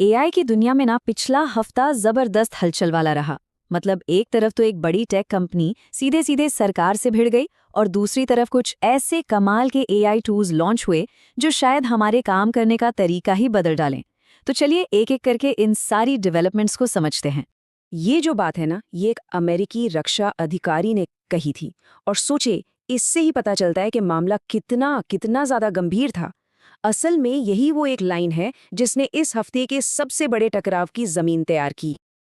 AI की दुनिया में ना पिछला हफ्ता जबरदस्त हलचल वाला रहा। मतलब एक तरफ तो एक बड़ी टेक कंपनी सीधे सीधे सरकार से भिड़ गई और दूसरी तरफ कुछ ऐसे कमाल के एआई टूल्स लॉन्च हुए जो शायद हमारे काम करने का तरीका ही बदल डालें। तो चलिए एक एक करके इन सारी डेवलपमेंट्स को समझते हैं। ये जो बात है ना, ये एक अमेरिकी रक्षा अधिकारी ने कही थी। और सोचे, इससे ही पता चलता है कि मामला कितना कितना ज्यादा गंभीर था। असल में यही वो एक लाइन है जिसने इस हफ्ते के सबसे बड़े टकराव की जमीन तैयार की।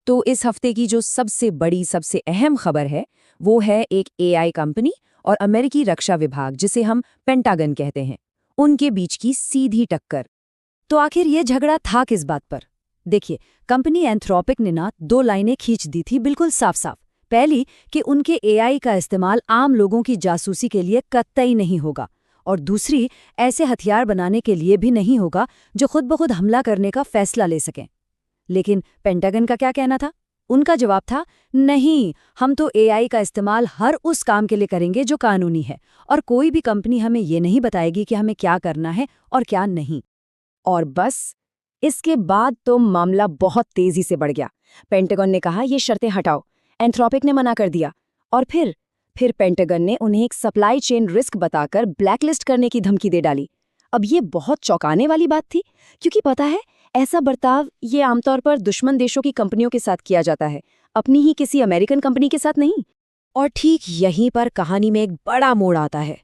तो इस हफ्ते की जो सबसे बड़ी सबसे अहम खबर है वो है एक एआई कंपनी और अमेरिकी रक्षा विभाग, जिसे हम पेंटागन कहते हैं, उनके बीच की सीधी टक्कर। तो आखिर ये झगड़ा था किस बात पर? देखिए, कंपनी एंथ्रोपिक ने ना 2 लाइनें खींच दी थी बिल्कुल साफ साफ। पहली कि उनके एआई का इस्तेमाल आम लोगों की जासूसी के लिए कतई नहीं होगा, और दूसरी ऐसे हथियार बनाने के लिए भी नहीं होगा जो खुद ब खुद हमला करने का फैसला ले सकें। लेकिन पेंटागन का क्या कहना था? उनका जवाब था, नहीं, हम तो एआई का इस्तेमाल हर उस काम के लिए करेंगे जो कानूनी है, और कोई भी कंपनी हमें ये नहीं बताएगी कि हमें क्या करना है और क्या नहीं। और बस इसके बाद तो मामला बहुत तेजी से बढ़ गया। पेंटागन ने कहा ये शर्तें हटाओ, एंथ्रोपिक ने मना कर दिया, और फिर पेंटागन ने उन्हें एक सप्लाई चेन रिस्क बताकर ब्लैकलिस्ट करने की धमकी दे डाली। अब ये बहुत चौंकाने वाली बात थी, क्योंकि पता है, ऐसा बर्ताव ये आमतौर पर दुश्मन देशों की कंपनियों के साथ किया जाता है, अपनी ही किसी अमेरिकन कंपनी के साथ नहीं। और ठीक यहीं पर कहानी में एक बड़ा मोड़ आता है।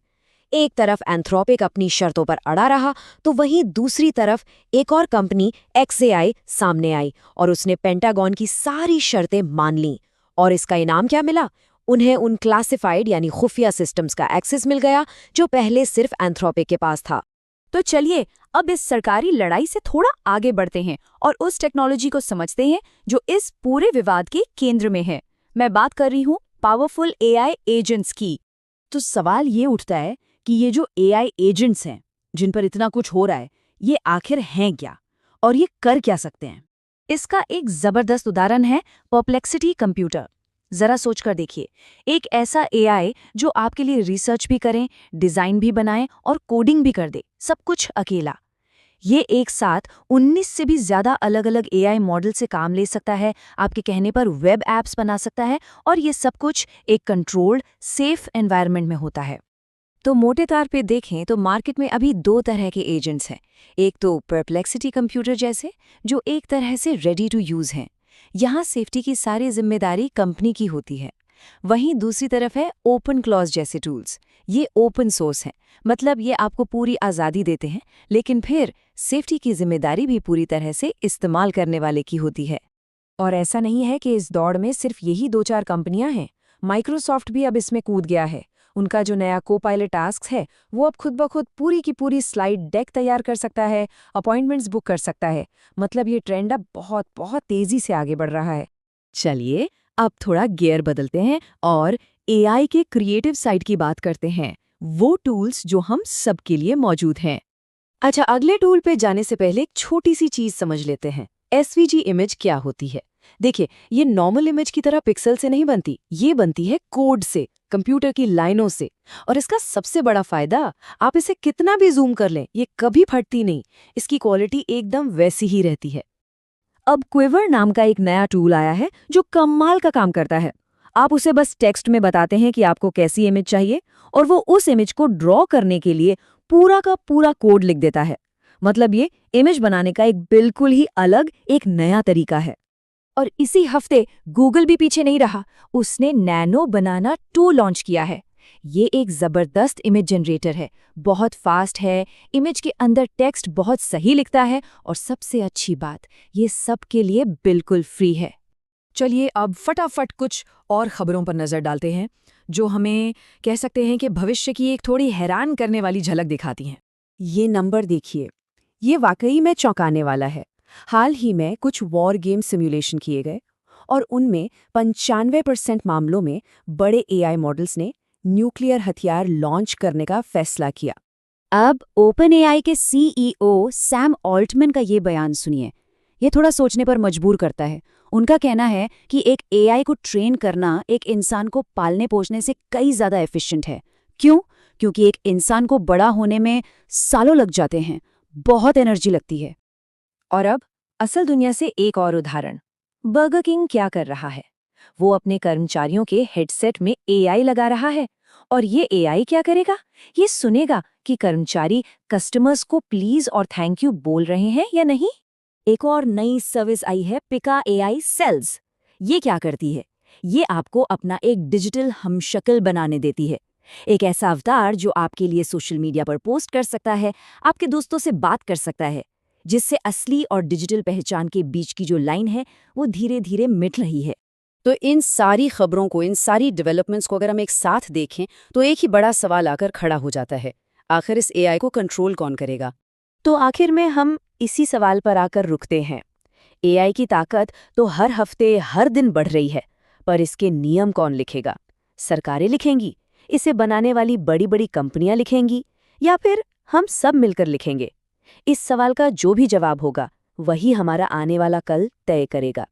एक तरफ एंथ्रोपिक अपनी शर्तों पर अड़ा रहा, तो वहीं दूसरी तरफ एक और कंपनी XAI सामने आई और उसने पेंटागन की सारी शर्तें मान लीं। और इसका इनाम क्या मिला? उन्हें उन क्लासिफाइड यानी खुफिया सिस्टम्स का एक्सेस मिल गया जो पहले सिर्फ एंथ्रोपिक के पास था। तो चलिए अब इस सरकारी लड़ाई से थोड़ा आगे बढ़ते हैं और उस टेक्नोलॉजी को समझते हैं जो इस पूरे विवाद के केंद्र में है। मैं बात कर रही हूँ पावरफुल एआई एजेंट्स की। तो सवाल ये उठता है कि ये जो एआई एजेंट्स हैं, जिन पर इतना कुछ हो रहा है, ये आखिर हैं क्या और ये कर क्या सकते हैं? इसका एक जबरदस्त उदाहरण है परप्लेक्सिटी कंप्यूटर। जरा सोच कर देखिए, एक ऐसा एआई जो आपके लिए रिसर्च भी करें, डिजाइन भी बनाए और कोडिंग भी कर दे, सब कुछ अकेला। ये एक साथ 19 से भी ज्यादा अलग अलग एआई मॉडल से काम ले सकता है, आपके कहने पर वेब एप्स बना सकता है, और ये सब कुछ एक कंट्रोल्ड सेफ एनवायरनमेंट में होता है। तो मोटे तौर पे देखें तो मार्केट में अभी 2 तरह के एजेंट्स हैं। एक तो परप्लेक्सिटी कंप्यूटर जैसे, जो एक तरह से रेडी टू यूज हैं। यहाँ सेफ्टी की सारी जिम्मेदारी कंपनी की होती है। वहीं दूसरी तरफ है ओपन क्लॉज जैसे टूल्स। ये ओपन सोर्स हैं, मतलब ये आपको पूरी आज़ादी देते हैं, लेकिन फिर सेफ्टी की जिम्मेदारी भी पूरी तरह से इस्तेमाल करने वाले की होती है। और ऐसा नहीं है कि इस दौड़ में सिर्फ यही 2-4 कंपनियां हैं। माइक्रोसॉफ्ट भी अब इसमें कूद गया है। उनका जो नया कोपायलट टास्क है, वो अब खुद ब खुद पूरी की पूरी स्लाइड डेक तैयार कर सकता है, अपॉइंटमेंट्स बुक कर सकता है। मतलब ये ट्रेंड अब बहुत बहुत तेजी से आगे बढ़ रहा है। चलिए अब थोड़ा गियर बदलते हैं और एआई के क्रिएटिव साइड की बात करते हैं, वो टूल्स जो हम सबके लिए मौजूद हैं। अच्छा, अगले टूल पे जाने से पहले एक छोटी सी चीज समझ लेते हैं। एसवीजी इमेज क्या होती है? देखिए, ये नॉर्मल इमेज की तरह पिक्सल से नहीं बनती, ये बनती है कोड से, कंप्यूटर की लाइनों से। और इसका सबसे बड़ा फायदा, आप इसे कितना भी जूम कर लें, ये कभी फटती नहीं। इसकी क्वालिटी एकदम वैसी ही रहती है। अब क्विवर नाम का एक नया टूल आया है जो कमाल का काम करता है। आप उसे बस टेक्स्ट में बताते हैं कि आपको कैसी इमेज चाहिए, और वो उस इमेज को ड्रॉ करने के लिए पूरा का पूरा कोड लिख देता है। मतलब ये इमेज बनाने का एक बिल्कुल ही अलग, एक नया तरीका है। और इसी हफ्ते गूगल भी पीछे नहीं रहा, उसने नैनो बनाना 2 लॉन्च किया है। ये एक जबरदस्त इमेज जनरेटर है, बहुत फास्ट है, इमेज के अंदर टेक्स्ट बहुत सही लिखता है, और सबसे अच्छी बात, ये सबके लिए बिल्कुल फ्री है। चलिए अब फटाफट कुछ और खबरों पर नजर डालते हैं जो हमें कह सकते हैं कि भविष्य की एक थोड़ी हैरान करने वाली झलक दिखाती हैं। ये नंबर देखिए, ये वाकई में चौंकाने वाला है। हाल ही में कुछ वॉर गेम सिमुलेशन किए गए और उनमें 95% मामलों में बड़े एआई मॉडल्स ने न्यूक्लियर हथियार लॉन्च करने का फैसला किया। अब ओपन एआई के सीईओ सैम ऑल्टमैन का ये बयान सुनिए। ये थोड़ा सोचने पर मजबूर करता है। उनका कहना है कि एक एआई को ट्रेन करना एक इंसान को पालने पोसने से कई ज़्यादा एफिशिएंट है। क्यों? क्योंकि एक इंसान को बड़ा होने में सालों लग जाते हैं, बहुत एनर्जी लगती है। और अब असल दुनिया से एक और उदाहरण। बर्गर किंग क्या कर रहा है? वो अपने कर्मचारियों के हेडसेट में एआई लगा रहा है। और ये एआई क्या करेगा? ये सुनेगा कि कर्मचारी कस्टमर्स को प्लीज और थैंक यू बोल रहे हैं या नहीं। एक और नई सर्विस आई है, पिका एआई सेल्स। ये क्या करती है? ये आपको अपना एक डिजिटल हमशक्ल बनाने देती है। एक ऐसा अवतार जो आपके लिए सोशल मीडिया पर पोस्ट कर सकता है, आपके दोस्तों से बात कर सकता है, जिससे असली और डिजिटल पहचान के बीच की जो लाइन है वो धीरे धीरे मिट रही है। तो इन सारी खबरों को, इन सारी डेवलपमेंट्स को अगर हम एक साथ देखें तो एक ही बड़ा सवाल आकर खड़ा हो जाता है, आखिर इस एआई को कंट्रोल कौन करेगा? तो आखिर में हम इसी सवाल पर आकर रुकते हैं। एआई की ताकत तो हर हफ्ते हर दिन बढ़ रही है, पर इसके नियम कौन लिखेगा? सरकारें लिखेंगी, इसे बनाने वाली बड़ी बड़ी कंपनियां लिखेंगी, या फिर हम सब मिलकर लिखेंगे? इस सवाल का जो भी जवाब होगा वही हमारा आने वाला कल तय करेगा।